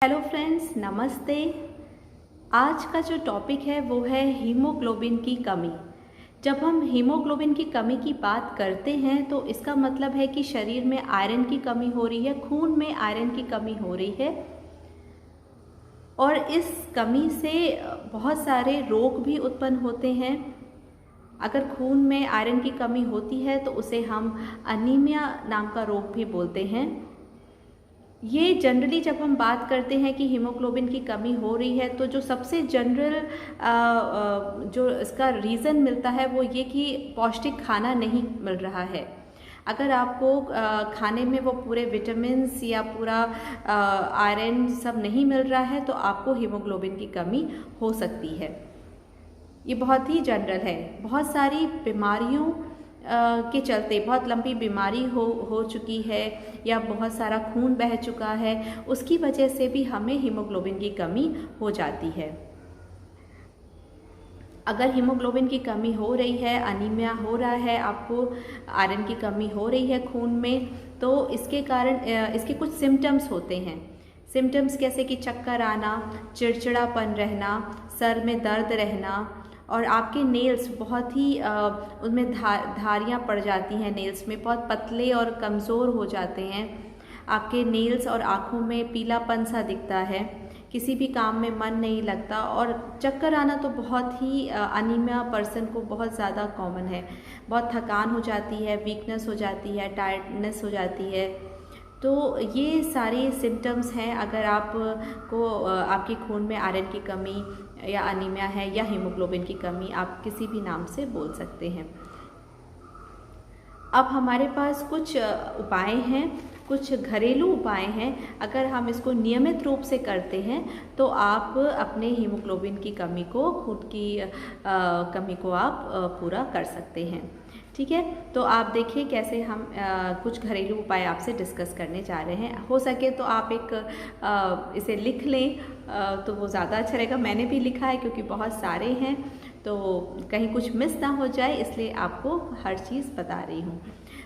Hello friends, नमस्ते। आज का जो टॉपिक है वो है हीमोग्लोबिन की कमी। जब हम हीमोग्लोबिन की कमी की बात करते हैं तो इसका मतलब है कि शरीर में आयरन की कमी हो रही है, खून में आयरन की कमी हो रही है और इस कमी से बहुत सारे रोग भी उत्पन्न होते हैं। अगर खून में आयरन की कमी होती है तो उसे हम अनीमिया नाम का रोग भी बोलते हैं। ये जनरली जब हम बात करते हैं कि हीमोग्लोबिन की कमी हो रही है तो जो सबसे जनरल जो इसका रीज़न मिलता है वो ये कि पौष्टिक खाना नहीं मिल रहा है। अगर आपको खाने में वो पूरे विटामिन्स या पूरा आयरन सब नहीं मिल रहा है तो आपको हीमोग्लोबिन की कमी हो सकती है। ये बहुत ही जनरल है। बहुत सारी बीमारियों के चलते, बहुत लंबी बीमारी हो चुकी है या बहुत सारा खून बह चुका है, उसकी वजह से भी हमें हीमोग्लोबिन की कमी हो जाती है। अगर हीमोग्लोबिन की कमी हो रही है, अनीमिया हो रहा है, आपको आयरन की कमी हो रही है खून में, तो इसके कारण इसके कुछ सिम्टम्स होते हैं। सिम्टम्स कैसे कि चक्कर आना, चिड़चिड़ापन रहना, सर में दर्द रहना और आपके नेल्स बहुत ही उनमें धारियाँ पड़ जाती हैं, नेल्स में बहुत पतले और कमज़ोर हो जाते हैं। आपके नेल्स और आँखों में पीलापन सा दिखता है, किसी भी काम में मन नहीं लगता और चक्कर आना तो बहुत ही अनीमिया पर्सन को बहुत ज़्यादा कॉमन है। बहुत थकान हो जाती है, वीकनेस हो जाती है, टायर्डनेस हो जाती है। तो ये सारे सिम्टम्स हैं अगर आपको आपके खून में आयरन की कमी या अनीमिया है या हीमोग्लोबिन की कमी, आप किसी भी नाम से बोल सकते हैं। अब हमारे पास कुछ उपाय हैं, कुछ घरेलू उपाय हैं। अगर हम इसको नियमित रूप से करते हैं तो आप अपने हीमोग्लोबिन की कमी को, खून की कमी को आप पूरा कर सकते हैं। ठीक है, तो आप देखिए कैसे हम कुछ घरेलू उपाय आपसे डिस्कस करने जा रहे हैं। हो सके तो आप इसे लिख लें तो वो ज़्यादा अच्छा रहेगा। मैंने भी लिखा है क्योंकि बहुत सारे हैं तो कहीं कुछ मिस ना हो जाए, इसलिए आपको हर चीज़ बता रही हूँ।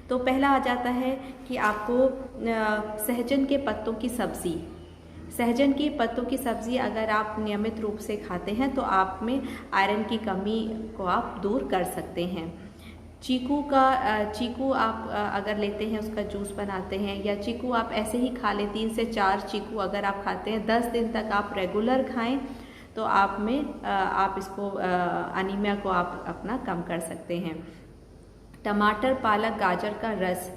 तो पहला आ जाता है कि आपको सहजन के पत्तों की सब्ज़ी, सहजन के पत्तों की सब्ज़ी अगर आप नियमित रूप से खाते हैं तो आप में आयरन की कमी को आप दूर कर सकते हैं। चीकू आप अगर लेते हैं, उसका जूस बनाते हैं, या चीकू आप ऐसे ही खा लें, 3 से 4 चीकू अगर आप खाते हैं, 10 दिन तक आप रेगुलर खाएं तो आप इसको अनीमिया को आप अपना कम कर सकते हैं। टमाटर, पालक, गाजर का रस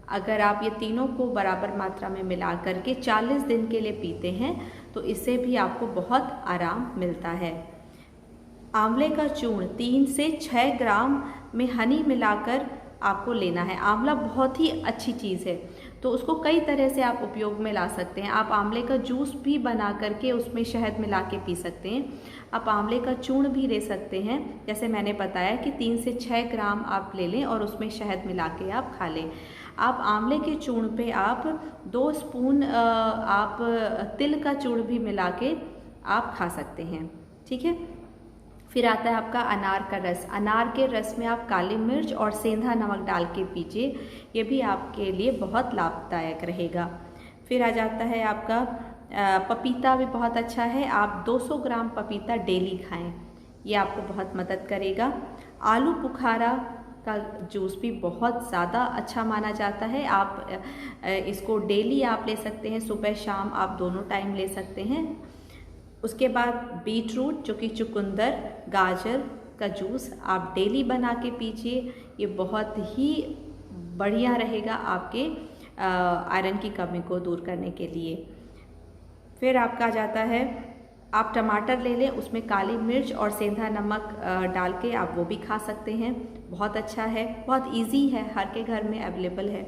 अगर आप ये तीनों को बराबर मात्रा में मिला करके 40 दिन के लिए पीते हैं तो इससे भी आपको बहुत आराम मिलता है। आंवले का चूर्ण 3 से 6 ग्राम में हनी मिलाकर आपको लेना है। आंवला बहुत ही अच्छी चीज़ है तो उसको कई तरह से आप उपयोग में ला सकते हैं। आप आंवले का जूस भी बना करके उसमें शहद मिला के पी सकते हैं। आप आंवले का चूर्ण भी ले सकते हैं, जैसे मैंने बताया कि 3 से 6 ग्राम आप ले लें और उसमें शहद मिला के आप खा लें। आप आंवले के चूर्ण पे आप 2 स्पून आप तिल का चूर्ण भी मिला के आप खा सकते हैं। ठीक है, फिर आता है आपका अनार का रस। अनार के रस में आप काली मिर्च और सेंधा नमक डाल के पीजिए, ये भी आपके लिए बहुत लाभदायक रहेगा। फिर आ जाता है आपका पपीता, भी बहुत अच्छा है। आप 200 ग्राम पपीता डेली खाएं, ये आपको बहुत मदद करेगा। आलू बुखारा का जूस भी बहुत ज़्यादा अच्छा माना जाता है। आप इसको डेली आप ले सकते हैं, सुबह शाम आप दोनों टाइम ले सकते हैं। उसके बाद बीट रूट, जो कि चुकंदर, गाजर का जूस आप डेली बना के पीजिए, ये बहुत ही बढ़िया रहेगा आपके आयरन की कमी को दूर करने के लिए। फिर आपका आ जाता है, आप टमाटर ले लें, उसमें काली मिर्च और सेंधा नमक डाल के आप वो भी खा सकते हैं, बहुत अच्छा है, बहुत इजी है, हर के घर में अवेलेबल है।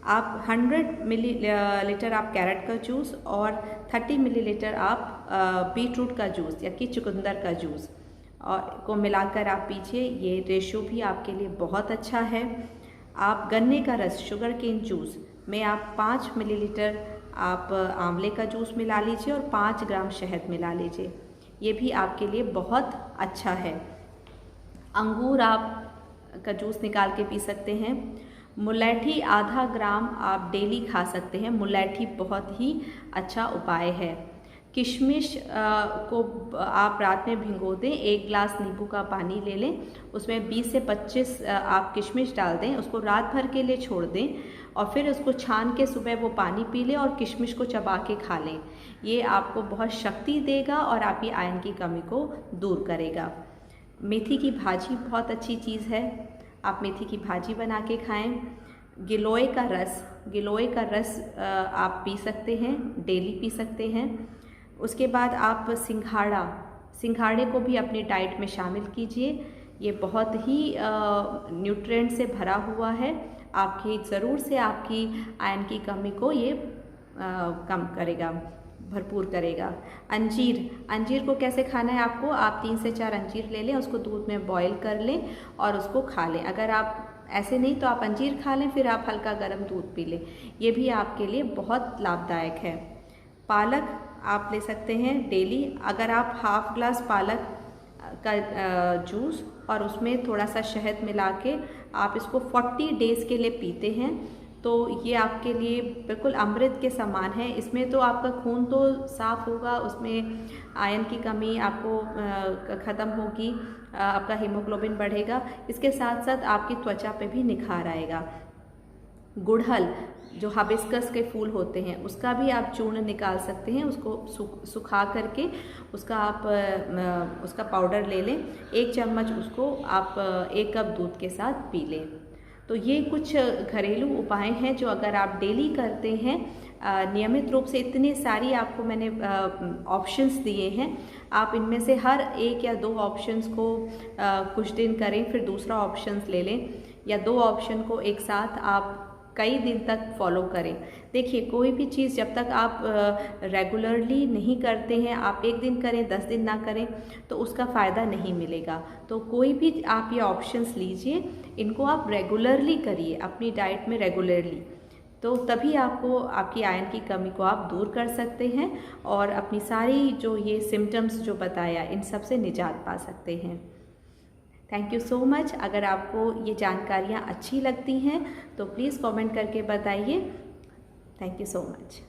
आप 100 मिलीलीटर आप कैरेट का जूस और 30 मिलीलीटर आप बीट रूट का जूस या कि चुकंदर का जूस और को मिलाकर आप पीजिए, ये रेशो भी आपके लिए बहुत अच्छा है। आप गन्ने का रस, शुगर केन जूस में आप 5 मिलीलीटर आप आंवले का जूस मिला लीजिए और 5 ग्राम शहद मिला लीजिए, ये भी आपके लिए बहुत अच्छा है। अंगूर आप का जूस निकाल के पी सकते हैं। मुलैठी आधा ग्राम आप डेली खा सकते हैं। मुलैठी बहुत ही अच्छा उपाय है। किशमिश को आप रात में भिगो दें, 1 गिलास नींबू का पानी ले लें, उसमें 20 से 25 आप किशमिश डाल दें, उसको रात भर के लिए छोड़ दें और फिर उसको छान के सुबह वो पानी पी लें और किशमिश को चबा के खा लें। ये आपको बहुत शक्ति देगा और आपकी आयरन की कमी को दूर करेगा। मेथी की भाजी बहुत अच्छी चीज़ है, आप मेथी की भाजी बना के खाएं। गिलोय का रस आप पी सकते हैं, डेली पी सकते हैं। उसके बाद आप सिंघाड़े को भी अपनी डाइट में शामिल कीजिए। ये बहुत ही न्यूट्रिएंट से भरा हुआ है, आपकी ज़रूर से आपकी आयरन की कमी को ये कम करेगा, भरपूर करेगा। अंजीर को कैसे खाना है आपको, आप 3 से 4 अंजीर ले लें, उसको दूध में बॉईल कर लें और उसको खा लें। अगर आप ऐसे नहीं तो आप अंजीर खा लें, फिर आप हल्का गर्म दूध पी लें, ये भी आपके लिए बहुत लाभदायक है। पालक आप ले सकते हैं डेली। अगर आप हाफ ग्लास पालक का जूस और उसमें थोड़ा सा शहद मिला के आप इसको 40 डेज़ के लिए पीते हैं तो ये आपके लिए बिल्कुल अमृत के समान है। इसमें तो आपका खून तो साफ़ होगा, उसमें आयरन की कमी आपको ख़त्म होगी, आपका हीमोग्लोबिन बढ़ेगा, इसके साथ साथ आपकी त्वचा पे भी निखार आएगा। गुड़हल जो हिबिस्कस के फूल होते हैं उसका भी आप चूर्ण निकाल सकते हैं, उसको सुखा करके उसका पाउडर ले लें, 1 चम्मच उसको आप 1 कप दूध के साथ पी लें। तो ये कुछ घरेलू उपाय हैं जो अगर आप डेली करते हैं नियमित रूप से, इतने सारी आपको मैंने ऑप्शंस दिए हैं, आप इनमें से हर 1 या 2 ऑप्शंस को कुछ दिन करें, फिर दूसरा ऑप्शंस ले लें, या 2 ऑप्शन को एक साथ आप कई दिन तक फॉलो करें। देखिए, कोई भी चीज़ जब तक आप रेगुलरली नहीं करते हैं, आप 1 दिन करें 10 दिन ना करें तो उसका फ़ायदा नहीं मिलेगा। तो कोई भी आप ये ऑप्शंस लीजिए, इनको आप रेगुलरली करिए अपनी डाइट में रेगुलरली, तो तभी आपको आपकी आयरन की कमी को आप दूर कर सकते हैं और अपनी सारी जो ये सिम्टम्स जो बताया इन सब से निजात पा सकते हैं। Thank you so much. अगर आपको ये जानकारियाँ अच्छी लगती हैं तो प्लीज़ कमेंट करके बताइए। Thank you so much.